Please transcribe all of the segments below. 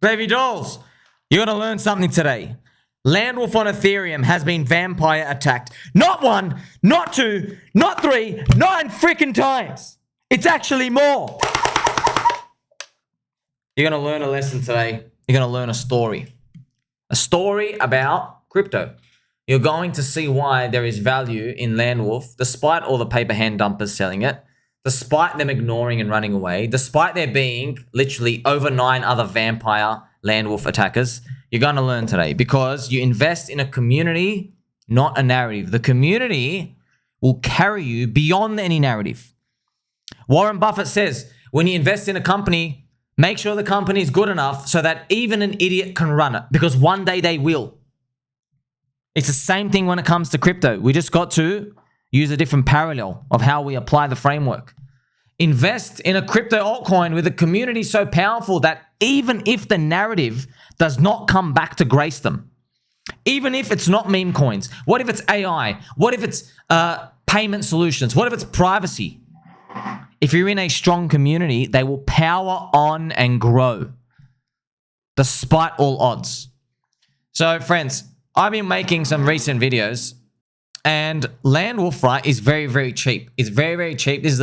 Baby dolls, you're going to learn something today. Landwolf on Ethereum has been vampire attacked. Not one, not two, not three, 9 freaking times. It's actually more. You're going to learn a lesson today. You're going to learn a story. A story about crypto. You're going to see why there is value in Landwolf, despite all the paper hand dumpers selling it, despite them ignoring and running away, despite there being literally over 9 other vampire Landwolf attackers. You're going to learn today because you invest in a community, not a narrative. The community will carry you beyond any narrative. Warren Buffett says, when you invest in a company, make sure the company is good enough so that even an idiot can run it, because one day they will. It's the same thing when it comes to crypto. We just got to use a different parallel of how we apply the framework. Invest in a crypto altcoin with a community so powerful that even if the narrative does not come back to grace them, even if it's not meme coins, what if it's AI? What if it's payment solutions? What if it's privacy? If you're in a strong community, they will power on and grow despite all odds. So friends, I've been making some recent videos and Landwolf, right, is very, very cheap. It's very, very cheap. This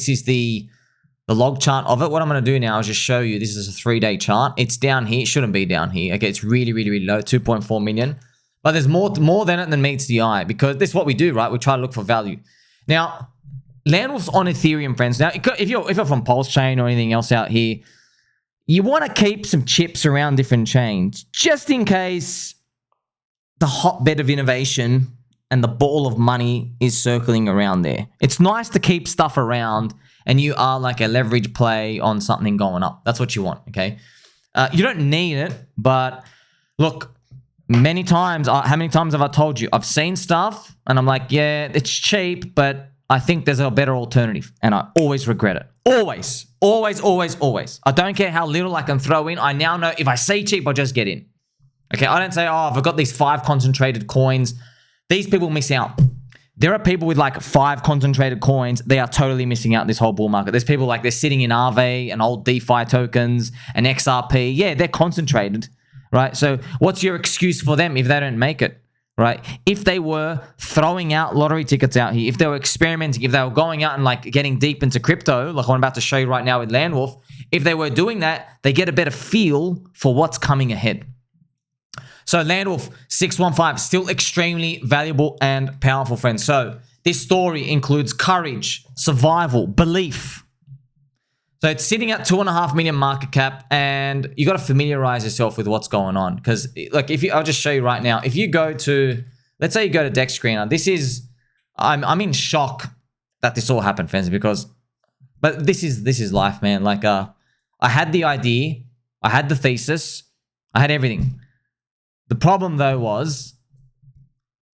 is the log chart of it. What I'm going to do now is just show you. This is a 3-day chart. It's down here. It shouldn't be down here. Okay, it's really, really, really low, 2.4 million. But there's more than it than meets the eye, because this is what we do, right? We try to look for value. Now, Landwolf's on Ethereum, friends. Now, if you're from Pulse Chain or anything else out here, you want to keep some chips around different chains, just in case the hotbed of innovation and the ball of money is circling around there. It's nice to keep stuff around and you are like a leverage play on something going up. That's what you want, okay? You don't need it, but look, many times, how many times have I told you? I've seen stuff and I'm like, yeah, it's cheap, but I think there's a better alternative, and I always regret it. Always, always, always, always. I don't care how little I can throw in. I now know if I see cheap, I'll just get in. Okay, I don't say, oh, I've got these 5 concentrated coins. These people miss out. There are people with like 5 concentrated coins. They are totally missing out this whole bull market. There's people like they're sitting in Aave and old DeFi tokens and XRP. Yeah, they're concentrated, right? So what's your excuse for them if they don't make it, right? If they were throwing out lottery tickets out here, if they were experimenting, if they were going out and like getting deep into crypto, like what I'm about to show you right now with Landwolf, if they were doing that, they get a better feel for what's coming ahead. So Landwolf 615, still extremely valuable and powerful, friends. So this story includes courage, survival, belief. So it's sitting at 2.5 million market cap, and you got to familiarize yourself with what's going on. Because like, I'll just show you right now. If you go to, let's say you go to Deck Screener, this is, I'm in shock that this all happened, friends, but this is life, man. Like, I had the idea, I had the thesis, I had everything. The problem, though, was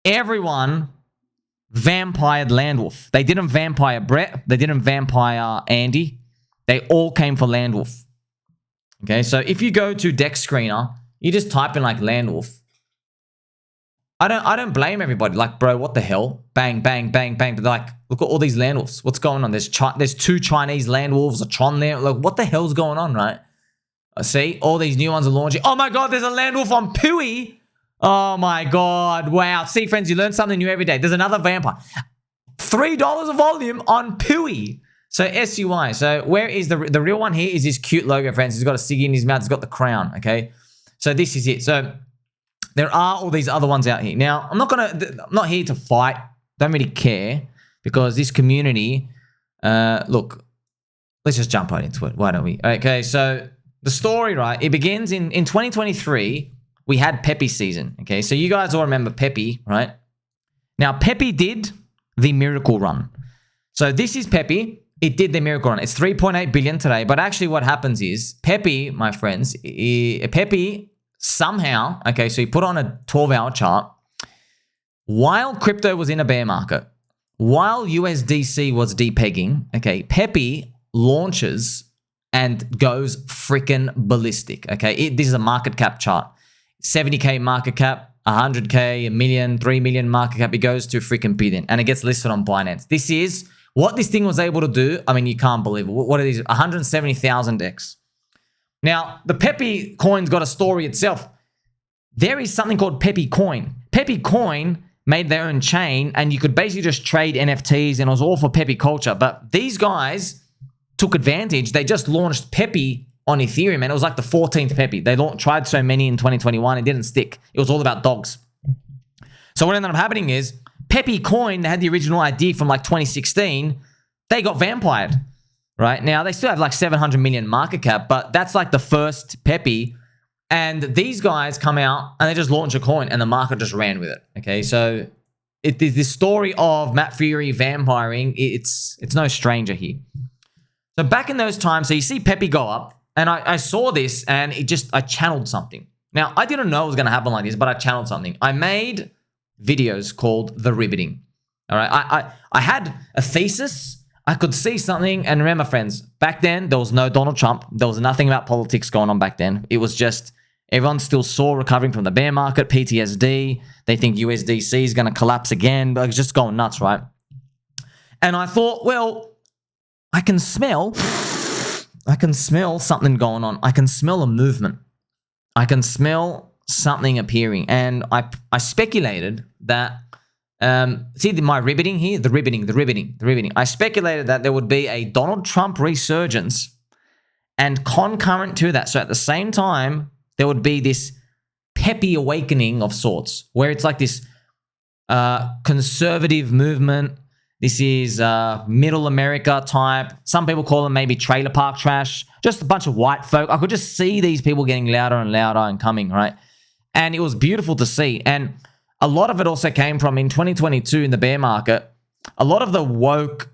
everyone vampired Landwolf. They didn't vampire Brett. They didn't vampire Andy. They all came for Landwolf. Okay, so if you go to Deck Screener, you just type in like Landwolf. I don't blame everybody. Like, bro, what the hell? Bang, bang, bang, bang. They're like, look at all these Landwolfs. What's going on? There's 2 Chinese Landwolves, a Tron there. Like, what the hell's going on, right? See, all these new ones are launching. Oh my God, there's a Landwolf on PEPE. Oh my God, wow. See, friends, you learn something new every day. There's another vampire. $3 a volume on PEPE. So SUI. So where is the real one here is this cute logo, friends. He's got a ciggy in his mouth. He's got the crown, okay? So this is it. So there are all these other ones out here. Now, I'm not here to fight. Don't really care, because this community, look, let's just jump right into it. Why don't we? Okay, so the story, right, it begins in 2023. We had PEPE season, okay? So you guys all remember PEPE, right? Now, PEPE did the miracle run. So this is PEPE. It did the miracle run. It's 3.8 billion today, but actually what happens is PEPE, my friends, PEPE somehow, okay, so you put on a 12-hour chart, while crypto was in a bear market, while USDC was depegging, okay, PEPE launches and goes freaking ballistic, okay? This is a market cap chart. 70K market cap, 100K, a million, 3 million market cap. It goes to freaking billion, and it gets listed on Binance. This is what this thing was able to do. I mean, you can't believe it. What are these? 170,000x. Now, the PEPE coin's got a story itself. There is something called PEPE coin. PEPE coin made their own chain, and you could basically just trade NFTs, and it was all for PEPE culture. But these guys took advantage. They just launched PEPE on Ethereum, and it was like the 14th PEPE. They tried so many in 2021, it didn't stick. It was all about dogs. So what ended up happening is PEPE coin, they had the original idea from like 2016. They got vampired, right? Now, they still have like 700 million market cap, but that's like the first PEPE. And these guys come out and they just launch a coin and the market just ran with it, okay? So this story of Matt Fury vampiring, it's no stranger here. So back in those times, so you see PEPE go up, and I saw this and I channeled something. Now, I didn't know it was going to happen like this, but I channeled something. I made videos called The Ribbeting, all right? I had a thesis. I could see something, and remember, friends, back then, there was no Donald Trump. There was nothing about politics going on back then. It was just everyone still saw recovering from the bear market, PTSD. They think USDC is going to collapse again. But it's just going nuts, right? And I thought, well, I can smell something going on. I can smell a movement. I can smell something appearing. And I speculated that, see my ribbeting here? The ribbeting. I speculated that there would be a Donald Trump resurgence, and concurrent to that, so at the same time, there would be this PEPE awakening of sorts, where it's like this conservative movement. This is middle America type. Some people call them maybe trailer park trash. Just a bunch of white folk. I could just see these people getting louder and louder and coming, right? And it was beautiful to see. And a lot of it also came from in 2022 in the bear market. A lot of the woke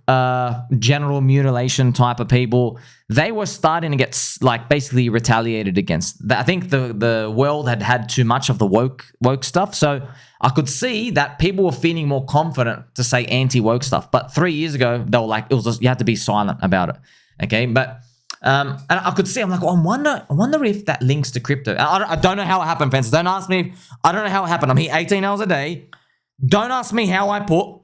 general mutilation type of people, they were starting to get like basically retaliated against. I think the world had too much of the woke stuff. So I could see that people were feeling more confident to say anti-woke stuff. But 3 years ago, they were like, it was just, you had to be silent about it. Okay, but and I could see, I'm like, well, I wonder if that links to crypto. I don't know how it happened, fans. Don't ask me. I don't know how it happened. I'm here 18 hours a day. Don't ask me how I put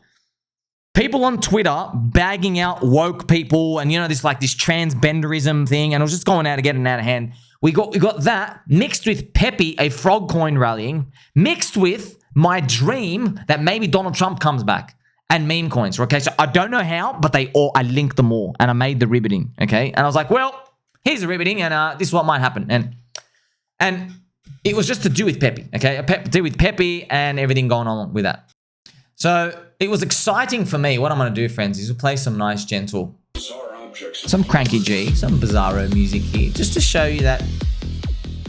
people on Twitter bagging out woke people and, this transgenderism thing, and it was just going out to get it out of hand. We got that mixed with PEPE, a frog coin rallying, mixed with my dream that maybe Donald Trump comes back, and meme coins. Okay, so I don't know how, but I linked them all, and I made the ribbeting. Okay, and I was like, well, here's the ribbeting, and this is what might happen, and it was just to do with PEPE. Okay, to do with PEPE and everything going on with that. So it was exciting for me. What I'm going to do, friends, is we'll play some nice, gentle, some cranky G, some bizarro music here, just to show you that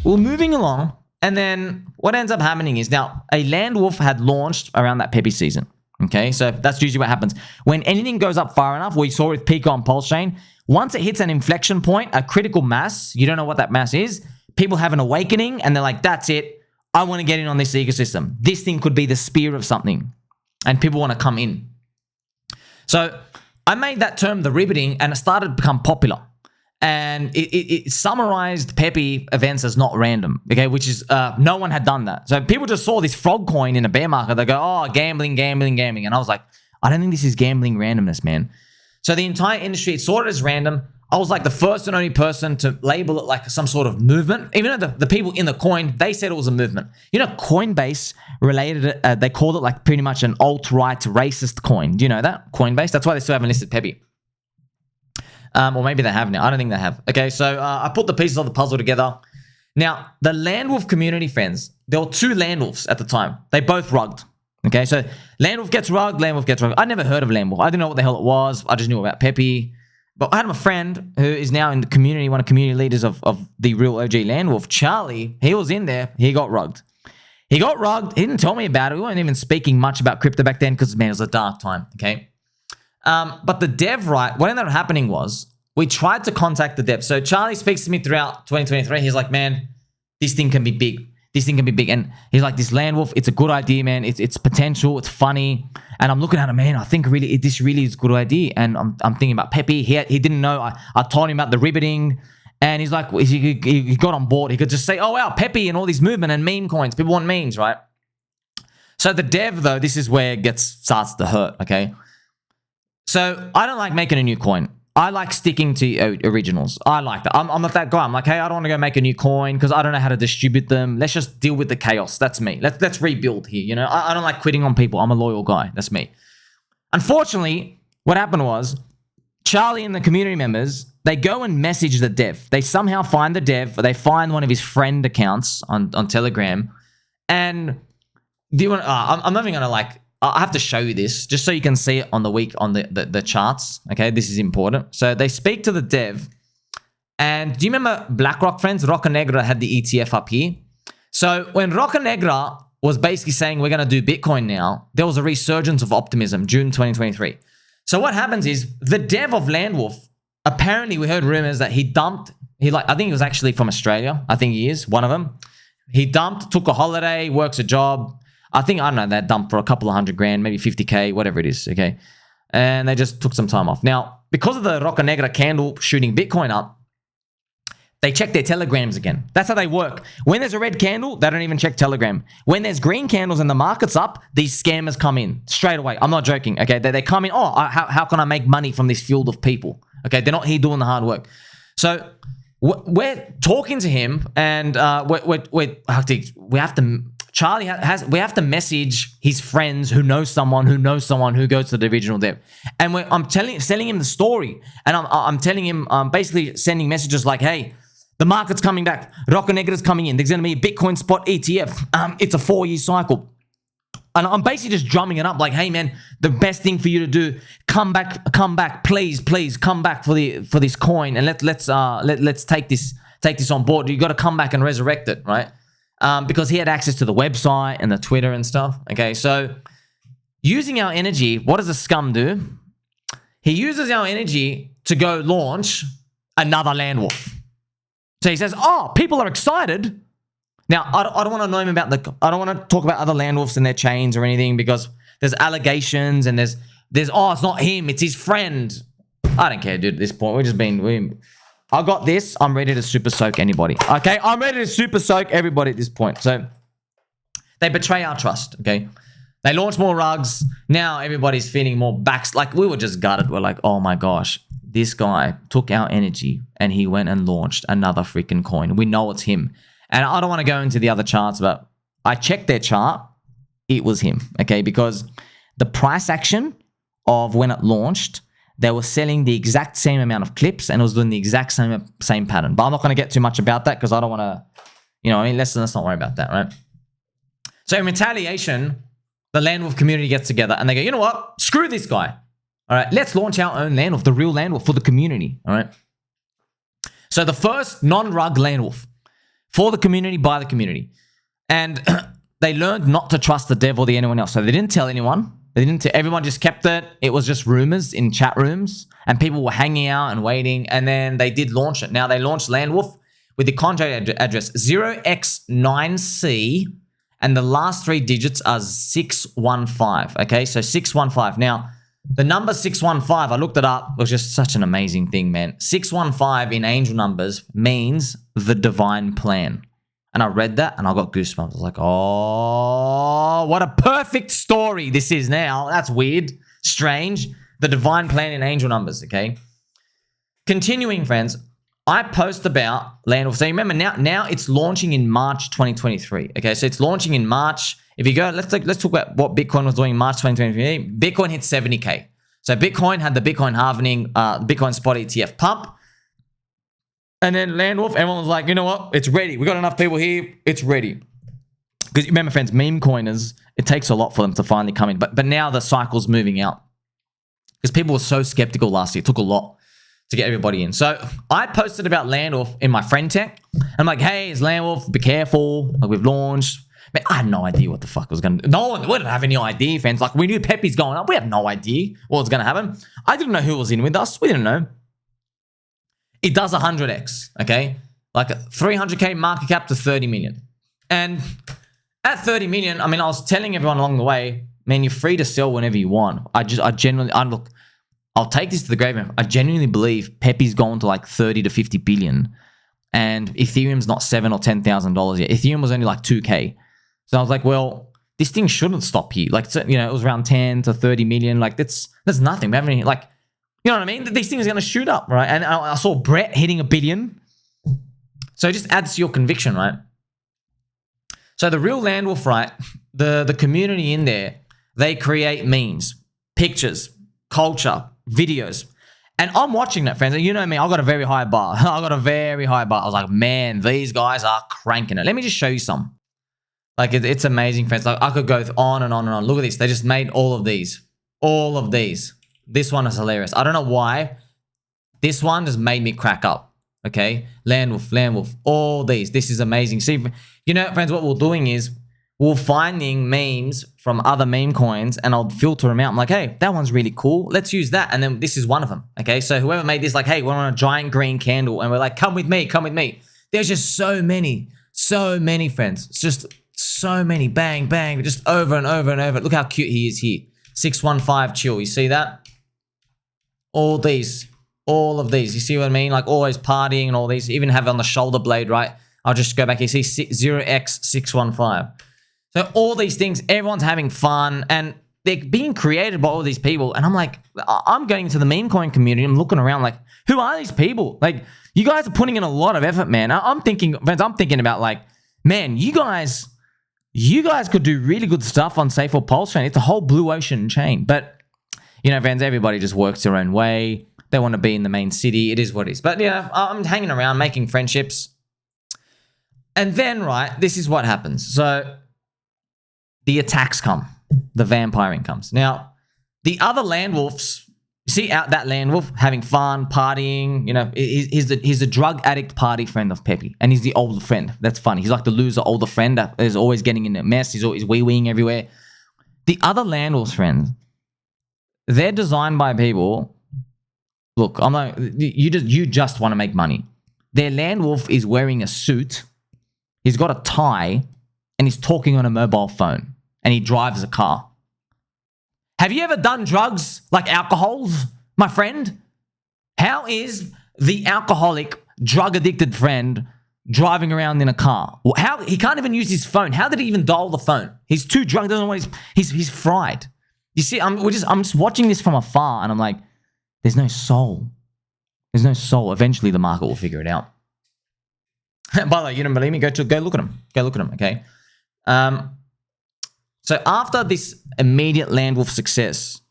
we're moving along. And then what ends up happening is, now a Landwolf had launched around that PEPE season. Okay, so that's usually what happens. When anything goes up far enough, we saw with Pico on Pulse Chain, once it hits an inflection point, a critical mass, you don't know what that mass is, people have an awakening and they're like, that's it. I want to get in on this ecosystem. This thing could be the spear of something. And people want to come in. So I made that term the ribbeting, and it started to become popular. And it summarized PEPE events as not random, okay? Which is, no one had done that. So people just saw this frog coin in a bear market. They go, oh, gambling. And I was like, I don't think this is gambling randomness, man. So the entire industry, it saw it as random. I was like the first and only person to label it like some sort of movement. Even though the people in the coin, they said it was a movement. Coinbase related it, they called it like pretty much an alt-right racist coin. Do you know that? Coinbase? That's why they still haven't listed PEPE. Or maybe they have now. I don't think they have. Okay, so I put the pieces of the puzzle together. Now, the Landwolf community, friends, there were two Landwolfs at the time. They both rugged. Okay, so Landwolf gets rugged, Landwolf gets rugged. I'd never heard of Landwolf. I didn't know what the hell it was. I just knew about PEPE. But I had a friend who is now in the community, one of the community leaders of the real OG Landwolf, Charlie. He was in there. He got rugged. He didn't tell me about it. We weren't even speaking much about crypto back then because, man, it was a dark time, okay? But the dev, right, what ended up happening was we tried to contact the dev. So Charlie speaks to me throughout 2023. He's like, man, this thing can be big. This thing can be big. And he's like, this Landwolf, it's a good idea, man. It's potential. It's funny. And I'm looking at him, man, I think this really is a good idea. And I'm thinking about PEPE. He didn't know. I told him about the ribbeting. And he's like, he got on board. He could just say, oh, wow, PEPE and all these movement and meme coins. People want memes, right? So the dev, though, this is where it starts to hurt, okay? So I don't like making a new coin. I like sticking to originals. I like that. I'm not that guy. I'm like, hey, I don't want to go make a new coin because I don't know how to distribute them. Let's just deal with the chaos. That's me. Let's rebuild here. You know, I don't like quitting on people. I'm a loyal guy. That's me. Unfortunately, what happened was Charlie and the community members, they go and message the dev. They somehow find the dev. They find one of his friend accounts on Telegram. And do you want? I'm not even gonna like. I have to show you this just so you can see it on the week on the charts. Okay, this is important. So they speak to the dev, and do you remember Blackrock, friends? Roca Negra had the ETF up here. So when Roca Negra was basically saying we're gonna do Bitcoin now, there was a resurgence of optimism. June 2023. So what happens is the dev of Landwolf. Apparently, we heard rumors that he dumped. I think he was actually from Australia. I think he is one of them. He dumped, took a holiday, works a job. I don't know, that dumped for a couple of $100,000, maybe 50K, whatever it is, okay? And they just took some time off. Now, because of the Roca Negra candle shooting Bitcoin up, they check their telegrams again. That's how they work. When there's a red candle, they don't even check Telegram. When there's green candles and the market's up, these scammers come in straight away. I'm not joking, okay? They come in, how can I make money from this field of people? Okay, they're not here doing the hard work. So we're talking to him, and we have to. Charlie we have to message his friends who know someone who goes to the original dev, and I'm selling him the story, and I'm telling him, basically sending messages like, hey, the market's coming back, Roca Negra's coming in, there's going to be a Bitcoin spot ETF, it's a 4-year cycle. And I'm basically just drumming it up like, hey man, the best thing for you to do, come back, please, come back for this coin, and let's take this on board. You got to come back and resurrect it, right? Because he had access to the website and the Twitter and stuff. Okay, so using our energy, what does the scum do? He uses our energy to go launch another Landwolf. So he says, oh, people are excited. Now, I don't want to know him about I don't want to talk about other Landwolfs and their chains or anything, because there's allegations and there's it's not him, it's his friend. I don't care, dude, at this point. I got this. I'm ready to super soak anybody. Okay, I'm ready to super soak everybody at this point. So they betray our trust, okay? They launch more rugs. Now everybody's feeling more backs. Like, we were just gutted. We're like, oh my gosh, this guy took our energy and he went and launched another freaking coin. We know it's him. And I don't want to go into the other charts, but I checked their chart. It was him, okay? Because the price action of when it launched, they were selling the exact same amount of clips, and it was doing the exact same pattern. But I'm not going to get too much about that because I don't want to, let's not worry about that, right? So in retaliation, the Landwolf community gets together and they go, you know what? Screw this guy. All right, let's launch our own Landwolf, the real Landwolf for the community, all right? So the first non-rug Landwolf for the community, by the community. And they learned not to trust the dev or anyone else. So they didn't tell anyone. Everyone just kept it. It was just rumors in chat rooms, and people were hanging out and waiting, and then they did launch it. Now, they launched Landwolf with the contract address 0x9C, and the last 3 digits are 615, okay? So 615. Now, the number 615, I looked it up, was just such an amazing thing, man. 615 in angel numbers means the divine plan. And I read that and I got goosebumps. I was like, oh, what a perfect story this is now. That's weird, strange. The divine plan in angel numbers, okay? Continuing, friends, I post about Landwolf. So remember, now it's launching in March 2023, okay? So it's launching in March. If you go, let's talk about what Bitcoin was doing in March 2023. Bitcoin hit 70K. So Bitcoin had the Bitcoin halving, Bitcoin spot ETF pump. And then Landwolf, everyone was like, you know what? It's ready. We got enough people here. It's ready. Because remember, friends, meme coiners, it takes a lot for them to finally come in. But now the cycle's moving out. Because people were so skeptical last year. It took a lot to get everybody in. So I posted about Landwolf in my friend tech. I'm like, hey, it's Landwolf. Be careful. Like, we've launched. Man, I had no idea what the fuck was going to do. No one, we didn't have any idea, friends. Like, we knew PEPE's going up. We had no idea what was going to happen. I didn't know who was in with us. We didn't know. It does 100x, okay? Like a 300K market cap to 30 million. And at 30 million, I mean, I was telling everyone along the way, man, you're free to sell whenever you want. I'll take this to the grave. I genuinely believe PEPE's gone to like 30 to 50 billion, and Ethereum's not $7,000 or $10,000 yet. Ethereum was only like 2K. So I was like, well, this thing shouldn't stop here. Like, it was around 10 to 30 million. Like, that's nothing. We haven't, like, You know what I mean? These things are going to shoot up, right? And I saw Brett hitting 1 billion. So it just adds to your conviction, right? So the Real Landwolf, right? The community in there, they create memes, pictures, culture, videos. And I'm watching that, friends. And you know me, I got a very high bar. I got a very high bar. I was like, man, these guys are cranking it. Let me just show you some. Like, it's amazing, friends. Like, I could go on and on and on. Look at this. They just made all of these. All of these. This one is hilarious. I don't know why. This one just made me crack up. Okay? Landwolf. All these. This is amazing. See, you know, friends, what we're doing is we're finding memes from other meme coins and I'll filter them out. I'm like, hey, that one's really cool. Let's use that. And then this is one of them. Okay? So whoever made this, like, hey, we're on a giant green candle. And we're like, come with me. Come with me. There's just so many, friends. It's just so many. Bang, bang. Just over and over and over. Look how cute he is here. 615 chill. You see that? All of these. You see what I mean? Like always partying and all these. Even have it on the shoulder blade, right? I'll just go back here. See 0x615. So all these things, everyone's having fun and they're being created by all these people. And I'm like, I'm going into the meme coin community. I'm looking around like, who are these people? Like, you guys are putting in a lot of effort, man. I'm thinking about like, man, you guys could do really good stuff on Safe or Pulse Chain. It's a whole blue ocean chain. But, you know, friends, everybody just works their own way. They want to be in the main city. It is what it is. But, yeah, I'm hanging around, making friendships. And then, right, this is what happens. So the attacks come. The vampiring comes. Now, the other Landwolfs, you see out that Landwolf having fun, partying, you know, he's the drug addict party friend of PEPE. And he's the older friend. That's funny. He's like the loser older friend that is always getting in a mess. He's always wee-weeing everywhere. The other Landwolfs friends, they're designed by people. Look, I'm like, you just want to make money. Their Landwolf is wearing a suit. He's got a tie and he's talking on a mobile phone and he drives a car. Have you ever done drugs like alcohols, my friend? How is the alcoholic, drug-addicted friend driving around in a car? How he can't even use his phone. How did he even dial the phone? He's too drunk. Doesn't know what he's fried. You see, I'm just watching this from afar, and I'm like, there's no soul. There's no soul. Eventually, the market will figure it out. By the way, you don't believe me? Go look at him. Go look at him. Okay. So after this immediate Landwolf success,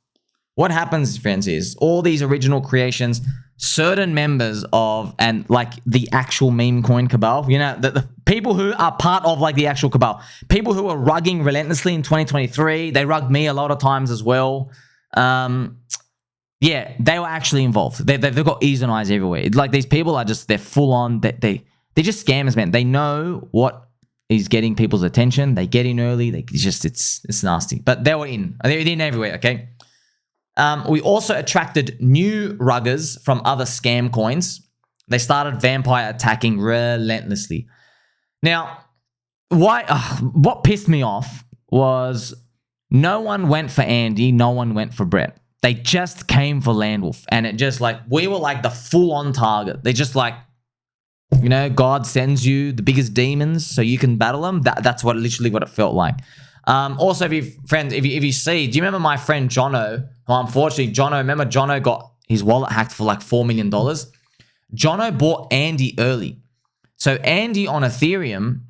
what happens, friends, is all these original creations, certain members of, and like the actual meme coin cabal, you know, the people who are part of like the actual cabal, people who are rugging relentlessly in 2023, they rugged me a lot of times as well. Yeah, they were actually involved. They've got E's and I's everywhere. Like these people are just, they're full on, they're just scammers, man. They know what is getting people's attention. They get in early. It's nasty. But they were in. They're in everywhere, okay? We also attracted new ruggers from other scam coins. They started vampire attacking relentlessly. Now, what pissed me off was no one went for Andy. No one went for Brett. They just came for Landwolf. And it just like, we were like the full-on target. They just like, you know, God sends you the biggest demons so you can battle them. That's literally what it felt like. Also, if you see, do you remember my friend Jono? Well, unfortunately, remember Jono got his wallet hacked for like $4 million? Jono bought Andy early. So Andy on Ethereum,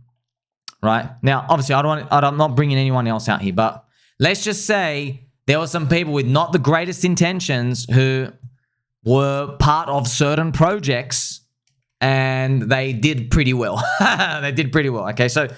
right? Now, obviously, I'm not bringing anyone else out here, but let's just say there were some people with not the greatest intentions who were part of certain projects and they did pretty well. They did pretty well. Okay, so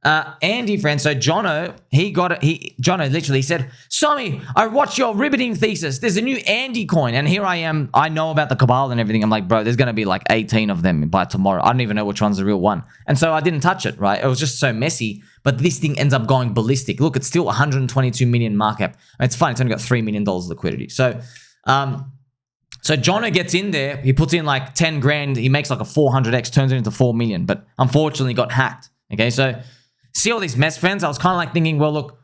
Andy, friend, so Jono, Jono literally said, Sommi, I watched your Ribbeting thesis. There's a new Andy coin. And here I am. I know about the Cabal and everything. I'm like, bro, there's going to be like 18 of them by tomorrow. I don't even know which one's the real one. And so I didn't touch it, right? It was just so messy. But this thing ends up going ballistic. Look, it's still 122 million market cap. It's fine. It's only got $3 million liquidity. So, so Jono gets in there. He puts in like 10 grand. He makes like a 400x, turns it into 4 million. But unfortunately got hacked. Okay, so see all these mess, friends? I was kind of like thinking, well, look,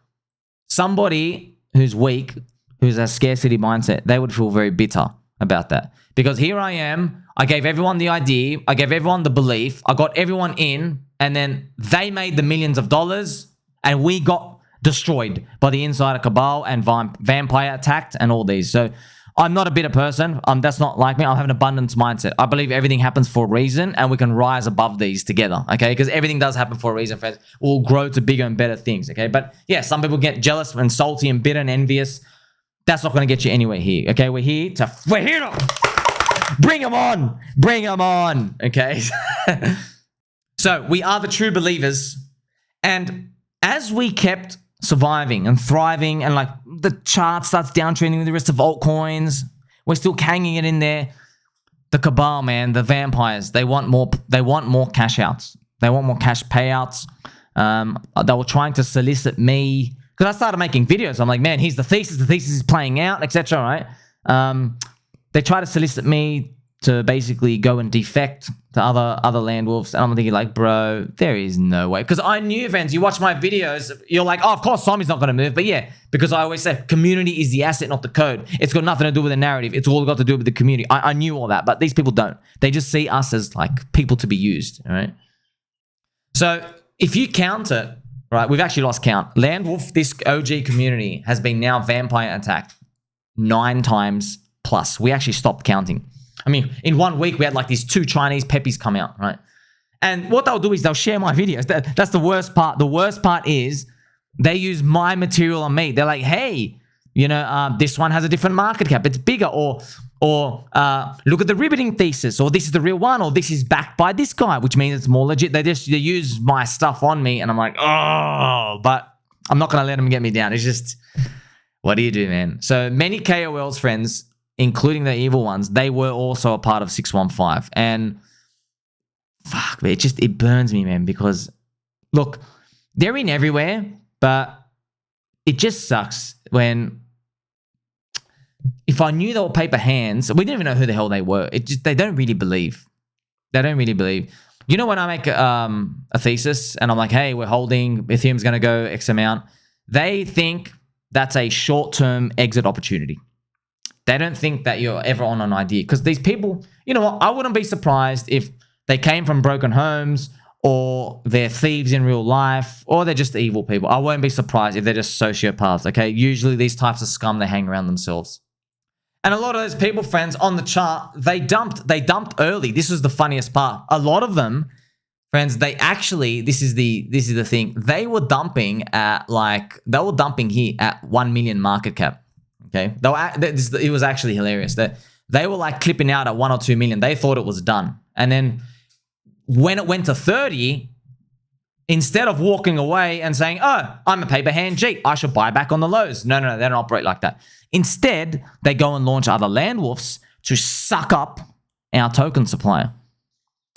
somebody who's weak, who's a scarcity mindset, they would feel very bitter about that. Because here I am. I gave everyone the idea. I gave everyone the belief. I got everyone in. And then they made the millions of dollars. And we got destroyed by the insider cabal and vampire attacked and all these. So I'm not a bitter person. That's not like me. I have an abundance mindset. I believe everything happens for a reason, and we can rise above these together, okay? Because everything does happen for a reason, friends. We'll grow to bigger and better things, okay? But yeah, some people get jealous and salty and bitter and envious. That's not going to get you anywhere here, okay? We're here to bring them on. Bring them on, okay? So we are the true believers, and as we kept surviving and thriving, and like the chart starts downtrending with the rest of altcoins, we're still hanging it in there. The Cabal, man, the vampires, they want more cash outs. They want more cash payouts. They were trying to solicit me because I started making videos. I'm like, man, here's the thesis is playing out, etc. Right? They try to solicit me to basically go and defect to other Landwolfs, and I'm thinking like, bro, there is no way. Because I knew, friends, you watch my videos, you're like, oh, of course Sommi's not going to move. But yeah, because I always say community is the asset, not the code. It's got nothing to do with the narrative. It's all got to do with the community. I knew all that, but these people don't. They just see us as like people to be used, all right? So if you count it, right, we've actually lost count. Landwolf, this OG community, has been now vampire attacked 9 times plus. We actually stopped counting. I mean, in 1 week, we had like these 2 Chinese PEPEs come out, right? And what they'll do is they'll share my videos. That's the worst part. The worst part is they use my material on me. They're like, hey, you know, this one has a different market cap. It's bigger. Or look at the Ribbeting thesis. Or this is the real one. Or this is backed by this guy, which means it's more legit. They use my stuff on me. And I'm like, oh, but I'm not going to let them get me down. It's just, what do you do, man? So many KOLs, friends, including the evil ones, they were also a part of 615. And fuck, man, it burns me, man, because look, they're in everywhere, but it just sucks when, if I knew they were paper hands, we didn't even know who the hell they were. They don't really believe. They don't really believe. You know, when I make a thesis and I'm like, hey, we're holding, Ethereum's going to go X amount, they think that's a short-term exit opportunity. They don't think that you're ever on an idea, because these people, you know what, I wouldn't be surprised if they came from broken homes, or they're thieves in real life, or they're just evil people. I won't be surprised if they're just sociopaths, okay? Usually these types of scum, they hang around themselves. And a lot of those people, friends, on the chart, they dumped early. This was the funniest part. A lot of them, friends, they actually, this is the thing, they were dumping here at 1 million market cap. Okay, it was actually hilarious. They were like clipping out at 1 or 2 million. They thought it was done. And then when it went to 30, instead of walking away and saying, oh, I'm a paper hand G, I should buy back on the lows. No, they don't operate like that. Instead, they go and launch other Landwolfs to suck up our token supply.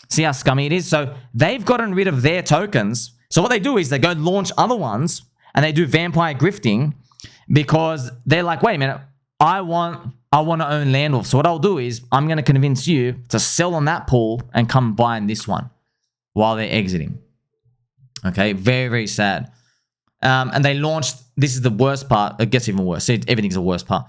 See how scummy it is? So they've gotten rid of their tokens. So what they do is they go launch other ones, and they do vampire grifting, because they're like, wait a minute, I want to own Landwolf. So what I'll do is I'm going to convince you to sell on that pool and come buy in this one while they're exiting. Okay, very, very sad. And they launched, this is the worst part. It gets even worse. See, everything's the worst part.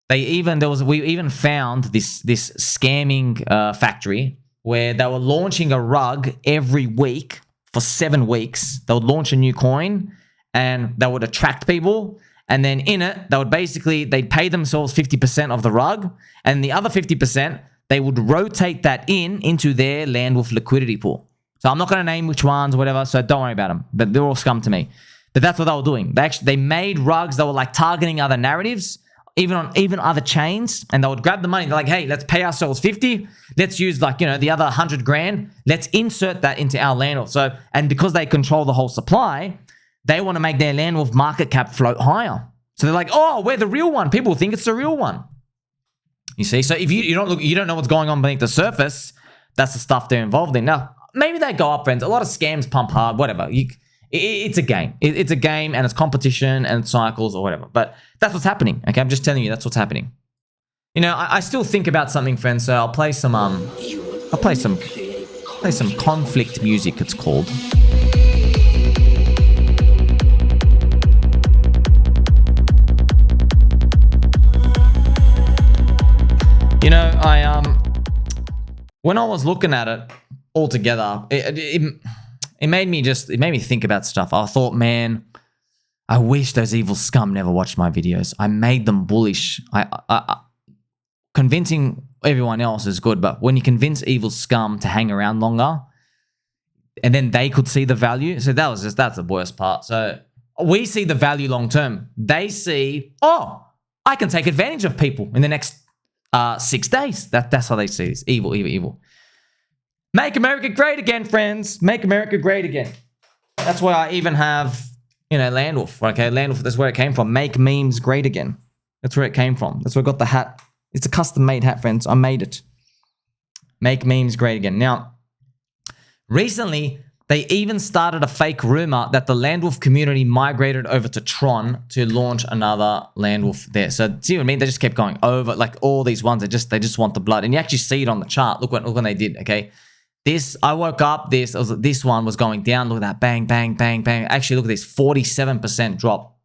We even found this scamming factory where they were launching a rug every week for 7 weeks. They would launch a new coin and they would attract people. And then in it, they'd pay themselves 50% of the rug, and the other 50%, they would rotate that into their Landwolf liquidity pool. So I'm not going to name which ones or whatever, so don't worry about them. But they're all scum to me. But that's what they were doing. They made rugs that were like targeting other narratives, even on other chains, and they would grab the money. They're like, hey, let's pay ourselves 50. Let's use the other 100 grand. Let's insert that into our Landwolf. So, and because they control the whole supply, they want to make their Landwolf market cap float higher. So they're like, oh, we're the real one. People think it's the real one. You see? So if you don't know what's going on beneath the surface, that's the stuff they're involved in. Now, maybe they go up, friends. A lot of scams pump hard, whatever. It's a game. It's a game, and it's competition and cycles or whatever. But that's what's happening. Okay, I'm just telling you that's what's happening. You know, I still think about something, friends. So I'll play some conflict music. It's called. You know, when I was looking at it all together, it made me think about stuff. I thought, man, I wish those evil scum never watched my videos. I made them bullish. convincing everyone else is good, but when you convince evil scum to hang around longer, and then they could see the value, so that's the worst part. So we see the value long term. They see, oh, I can take advantage of people in the next 6 days. That's how they see this. Evil, evil, evil. Make America great again, friends. Make America great again. That's why I even have, Landwolf. Okay, Landwolf, that's where it came from. Make memes great again. That's where it came from. That's where I got the hat. It's a custom-made hat, friends. I made it. Make memes great again. Now, recently, they even started a fake rumor that the Landwolf community migrated over to Tron to launch another Landwolf there. So, see what I mean? They just kept going over, like all these ones. They just want the blood. And you actually see it on the chart. Look when they did, okay? I woke up, this one was going down. Look at that. Bang, bang, bang, bang. Actually, look at this. 47% drop.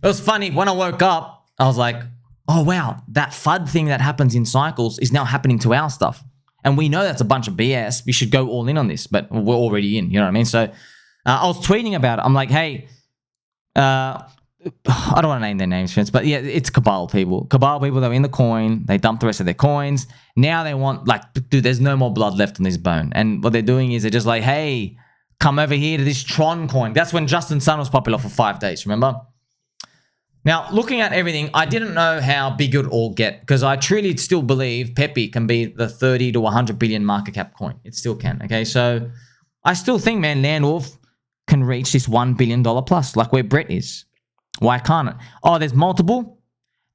It was funny. When I woke up, I was like, oh, wow. That FUD thing that happens in cycles is now happening to our stuff. And we know that's a bunch of BS. We should go all in on this, but we're already in. You know what I mean? So I was tweeting about it. I'm like, hey, I don't want to name their names, friends, but yeah, it's Cabal people. Cabal people that were in the coin. They dumped the rest of their coins. Now they want, like, dude, there's no more blood left on this bone. And what they're doing is they're just like, hey, come over here to this Tron coin. That's when Justin Sun was popular for 5 days, remember? Now, looking at everything, I didn't know how big it would all get because I truly still believe PEPE can be the 30 to 100 billion market cap coin. It still can, okay? So I still think, man, Landwolf can reach this $1 billion plus, like where Brett is. Why can't it? Oh, there's multiple.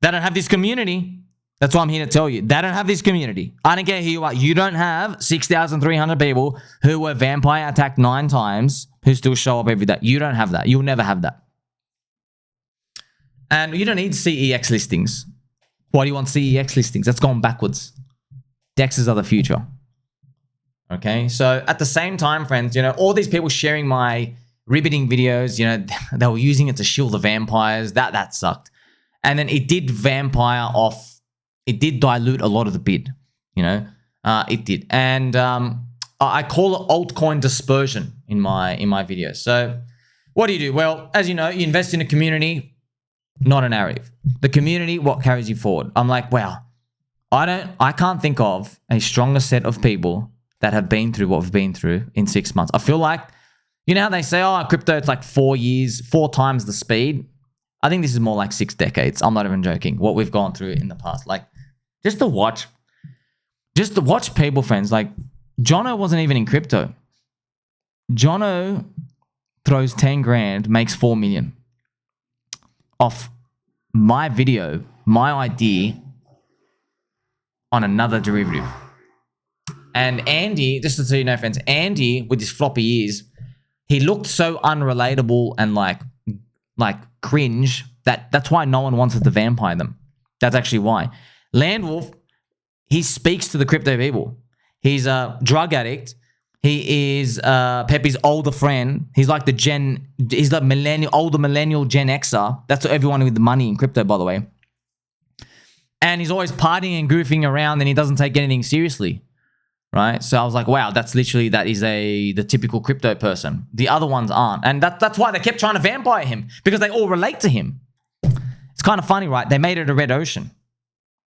They don't have this community. That's what I'm here to tell you. They don't have this community. I don't care who you are. You don't have 6,300 people who were vampire attacked 9 times who still show up every day. You don't have that. You'll never have that. And you don't need CEX listings. Why do you want CEX listings? That's gone backwards. DEXs are the future. Okay? So at the same time, friends, all these people sharing my Ribbeting videos, they were using it to shield the vampires. That sucked. And then it did vampire off. It did dilute a lot of the bid. It did. And I call it altcoin dispersion in my videos. So what do? Well, as you know, you invest in a community, not a narrative. The community, what carries you forward? I'm like, wow, I can't think of a stronger set of people that have been through what we've been through in 6 months. I feel like, how they say, oh, crypto, it's like 4 years, 4 times the speed. I think this is more like 6 decades. I'm not even joking. What we've gone through in the past. Like, just to watch people, friends. Like, Jono wasn't even in crypto. Jono throws 10 grand, makes 4 million off my video, my idea on another derivative. And Andy, just to so you know, friends, Andy with his floppy ears, he looked so unrelatable and like cringe that's why no one wanted to vampire them. That's actually why. Landwolf, he speaks to the crypto people. He's a drug addict. He is PEPE's older friend. He's like he's like older millennial Gen Xer. That's everyone with the money in crypto, by the way. And he's always partying and goofing around and he doesn't take anything seriously. Right? So I was like, wow, that is the typical crypto person. The other ones aren't. And that's why they kept trying to vampire him, because they all relate to him. It's kind of funny, right? They made it a red ocean.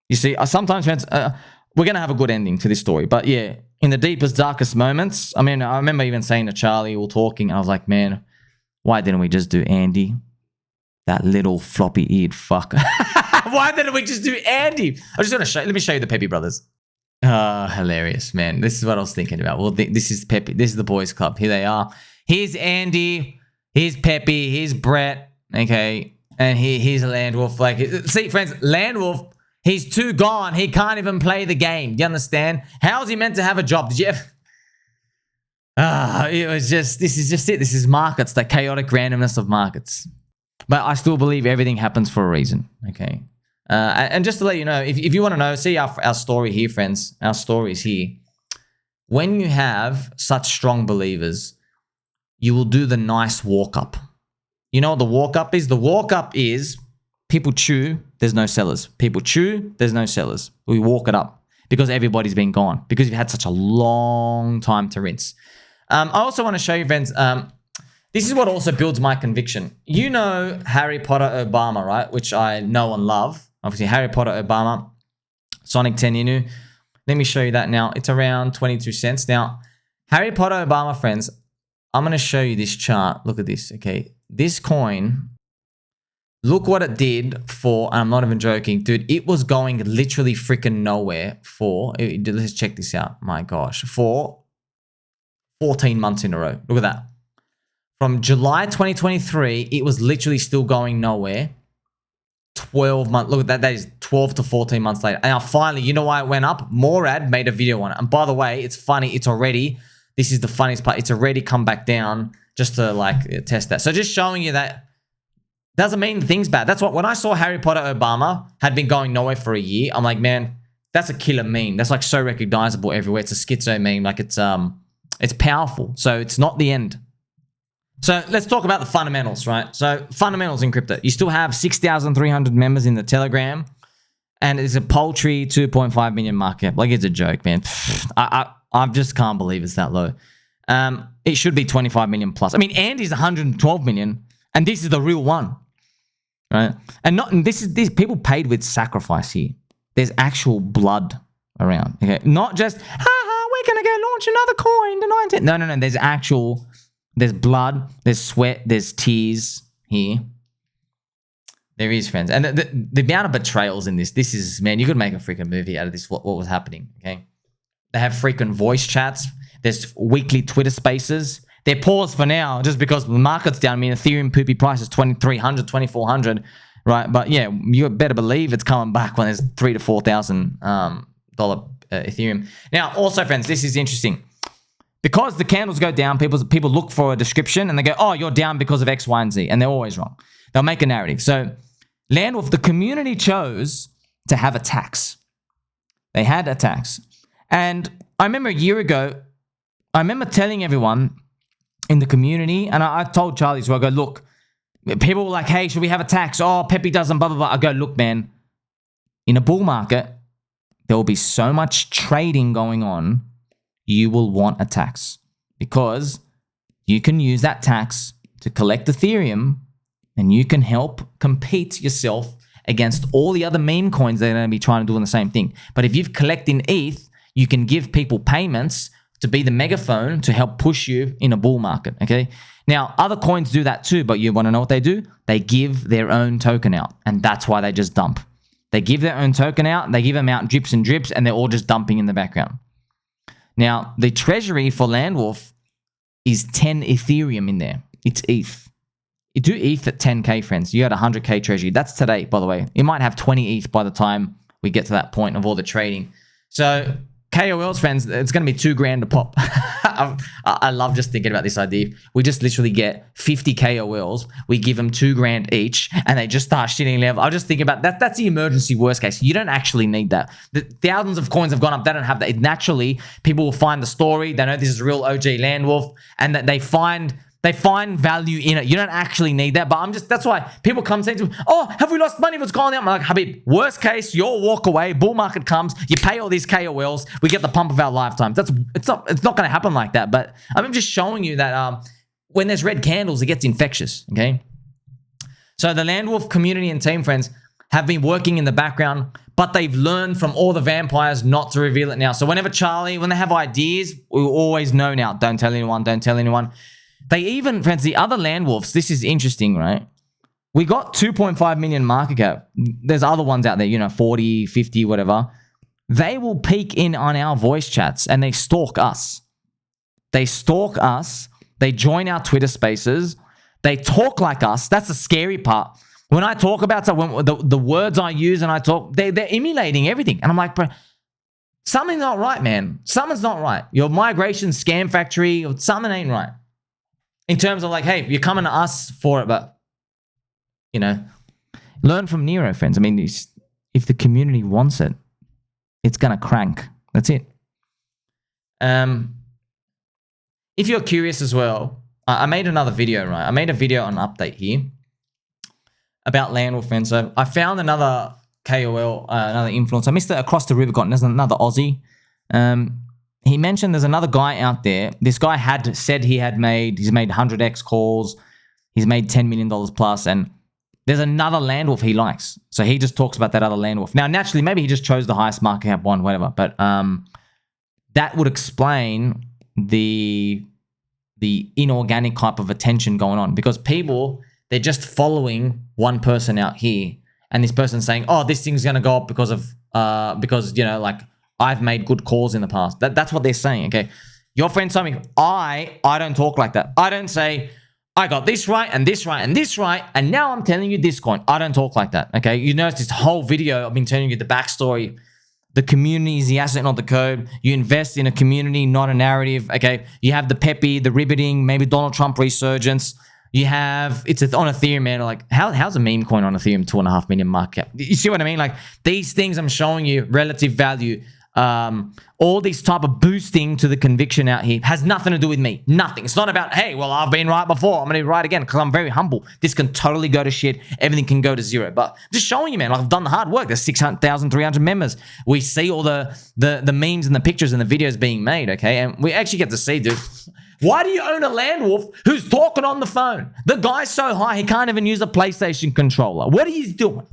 You see, sometimes, friends, we're going to have a good ending to this story. But yeah, in the deepest, darkest moments, I mean, I remember even saying to Charlie, we were talking, and I was like, man, why didn't we just do Andy? That little floppy-eared fucker. Why didn't we just do Andy? Let me show you the PEPE brothers. Hilarious, man. This is what I was thinking about. Well, this is PEPE. This is the boys club. Here they are. Here's Andy. Here's PEPE. Here's Brett. Okay. And here's Landwolf. Like, see, friends, Landwolf, he's too gone. He can't even play the game. Do you understand? How is he meant to have a job? Did you ever... it was just, this is just it. This is markets, the chaotic randomness of markets. But I still believe everything happens for a reason. Okay. And just to let you know, if you want to know, see our story here, friends. Our story is here. When you have such strong believers, you will do the nice walk-up. You know what the walk-up is? The walk-up is people chew, there's no sellers. People chew, there's no sellers. We walk it up because everybody's been gone, because you've had such a long time to rinse. I also want to show you, friends, this is what also builds my conviction. You know Harry Potter Obama, right? Which I know and love. Obviously, Harry Potter Obama. Sonic 10 Inu. Let me show you that now. It's around 22 cents. Now, Harry Potter Obama friends, I'm going to show you this chart. Look at this, okay? This coin, look what it did for, and I'm not even joking, dude, it was going literally freaking nowhere for, let's check this out, my gosh, for 14 months in a row. Look at that. From July 2023, it was literally still going nowhere. 12 months. Look at that. That is 12 to 14 months later. And now finally, you know why it went up? Morad made a video on it. And by the way, it's funny. It's already, this is the funniest part. It's already come back down just to like test that. So just showing you that doesn't mean the thing's bad. That's what, when I saw Harry Potter Obama had been going nowhere for a year, I'm like, man, that's a killer meme. That's like so recognizable everywhere. It's a schizo meme. Like it's powerful. So it's not the end. So let's talk about the fundamentals, right? So fundamentals in crypto. You still have 6,300 members in the Telegram, and it's a paltry 2.5 million market cap. Like it's a joke, man. I just can't believe it's that low. It should be 25 million plus. I mean, Andy's 112 million, and this is the real one, right? And this people paid with sacrifice here. There's actual blood around. Okay, not just we're gonna go launch another coin to 19. No. There's actual. There's blood, there's sweat, there's tears here. There is, friends. And the amount of betrayals in this is, man, you could make a freaking movie out of this, what was happening, okay? They have freaking voice chats. There's weekly Twitter spaces. They're paused for now just because the market's down. I mean, Ethereum PEPE price is 2,300, 2,400, right? But yeah, you better believe it's coming back when there's $3,000 to $4,000 Ethereum. Now, also, friends, this is interesting. Because the candles go down, people look for a description and they go, oh, you're down because of X, Y, and Z. And they're always wrong. They'll make a narrative. So Landwolf, the community chose to have a tax. They had a tax. And I remember a year ago, I remember telling everyone in the community, and I told Charlie, so I go, look, people were like, hey, should we have a tax? Oh, PEPE doesn't, blah, blah, blah. I go, look, man, in a bull market, there will be so much trading going on, you will want a tax because you can use that tax to collect Ethereum and you can help compete yourself against all the other meme coins that are going to be trying to do the same thing. But if you've collected ETH, you can give people payments to be the megaphone to help push you in a bull market, okay? Now, other coins do that too, but you want to know what they do? They give their own token out, and that's why they just dump. They give their own token out, they give them out drips and drips, and they're all just dumping in the background. Now, the treasury for Landwolf is 10 Ethereum in there. It's ETH. You do ETH at 10K, friends. You got 100K treasury. That's today, by the way. You might have 20 ETH by the time we get to that point of all the trading. So, KOLs, friends, it's going to be $2,000 a pop. I love just thinking about this idea. We just literally get 50 KOLs. We give them $2,000 each, and they just start shitting level. I just think about that. That's the emergency worst case. You don't actually need that. The thousands of coins have gone up. They don't have that. Naturally, people will find the story. They know this is real OG Landwolf, and that they find value in it. You don't actually need that, but that's why people come saying to me, oh, have we lost money? What's going on? I'm like, Habib, worst case, you'll walk away, bull market comes, you pay all these KOLs, we get the pump of our lifetimes. It's not going to happen like that, but I'm just showing you that when there's red candles, it gets infectious, okay? So the Landwolf community and team, friends, have been working in the background, but they've learned from all the vampires not to reveal it now. So when they have ideas, we always know now, don't tell anyone, don't tell anyone. They even, friends, the other Landwolfs, this is interesting, right? We got 2.5 million market cap. There's other ones out there, 40, 50, whatever. They will peek in on our voice chats and they stalk us. They stalk us. They join our Twitter spaces. They talk like us. That's the scary part. When I talk about the words I use and I talk, they're emulating everything. And I'm like, bro, something's not right, man. Something's not right. Your migration scam factory, something ain't right. In terms of like, hey, you're coming to us for it, but, learn from Nero, friends. I mean, if the community wants it, it's going to crank. That's it. If you're curious as well, I made another video, right? I made a video on an update here about Landwolf, friends. So I found another KOL, another influencer. I missed it across the river. There's another Aussie. He mentioned there's another guy out there. This guy had said he's made 100x calls. He's made $10 million plus. And there's another Landwolf he likes. So he just talks about that other Landwolf. Now, naturally, maybe he just chose the highest market cap one, whatever. But that would explain the inorganic type of attention going on. Because people, they're just following one person out here. And this person's saying, oh, this thing's going to go up because of, you know, like, I've made good calls in the past. That's what they're saying, okay? Your friend Sommi, I don't talk like that. I don't say, I got this right and this right and this right, and now I'm telling you this coin. I don't talk like that, okay? You notice this whole video, I've been telling you the backstory. The community is the asset, not the code. You invest in a community, not a narrative, okay? You have the PEPE, the Ribbeting, maybe Donald Trump resurgence. You have, it's on Ethereum, man. Like, how's a meme coin on Ethereum 2.5 million market cap? You see what I mean? Like, these things I'm showing you, relative value, all these type of boosting to the conviction out here has nothing to do with me. Nothing. It's not about, hey, well, I've been right before, I'm going to be right again, because I'm very humble. This can totally go to shit. Everything can go to zero. But I'm just showing you, man, like, I've done the hard work. There's 600,300 members. We see all the memes and the pictures and the videos being made, okay? And we actually get to see, dude, why do you own a Landwolf who's talking on the phone? The guy's so high, he can't even use a PlayStation controller. What are you doing?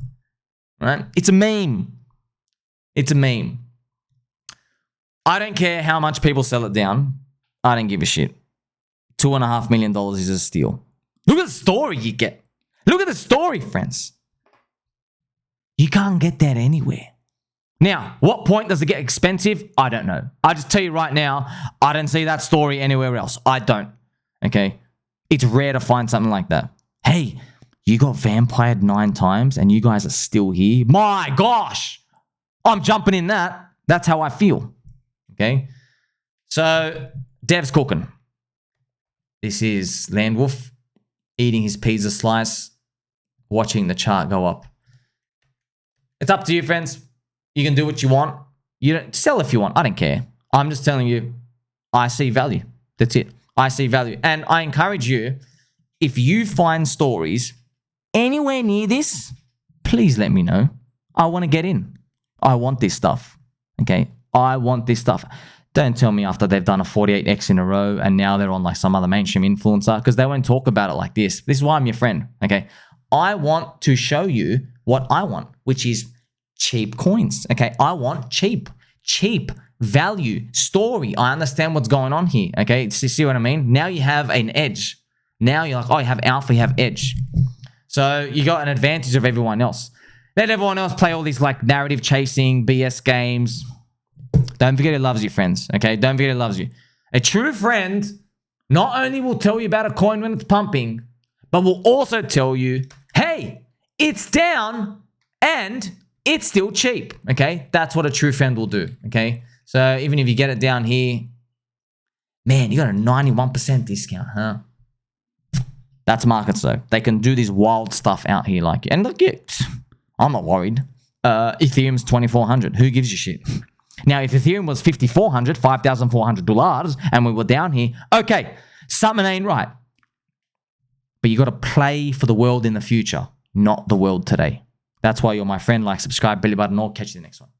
Right? It's a meme. It's a meme. I don't care how much people sell it down. I don't give a shit. $2.5 million is a steal. Look at the story you get. Look at the story, friends. You can't get that anywhere. Now, what point does it get expensive? I don't know. I just tell you right now, I don't see that story anywhere else. I don't. Okay? It's rare to find something like that. Hey, you got vampired 9 times and you guys are still here? My gosh! I'm jumping in that. That's how I feel. Okay, so Dev's cooking. This is Landwolf eating his pizza slice, watching the chart go up. It's up to you, friends. You can do what you want. You don't sell if you want. I don't care. I'm just telling you, I see value. That's it. I see value. And I encourage you, if you find stories anywhere near this, please let me know. I want to get in. I want this stuff. Okay. I want this stuff. Don't tell me after they've done a 48x in a row and now they're on like some other mainstream influencer, because they won't talk about it like this. This is why I'm your friend, okay? I want to show you what I want, which is cheap coins, okay? I want cheap value, story. I understand what's going on here, okay? You see what I mean? Now you have an edge. Now you're like, oh, you have alpha, you have edge. So you got an advantage of everyone else. Let everyone else play all these like narrative chasing, BS games. Don't forget he loves you, friends. Okay? Don't forget he loves you. A true friend not only will tell you about a coin when it's pumping, but will also tell you, hey, it's down and it's still cheap. Okay? That's what a true friend will do. Okay? So even if you get it down here, man, you got a 91% discount, huh? That's markets though. They can do this wild stuff out here like you. And look, I'm not worried. Ethereum's 2,400. Who gives you shit? Now, if Ethereum was $5,400, $5,400, and we were down here, okay, something ain't right. But you got to play for the world in the future, not the world today. That's why you're my friend. Like, subscribe, belly button, or catch you in the next one.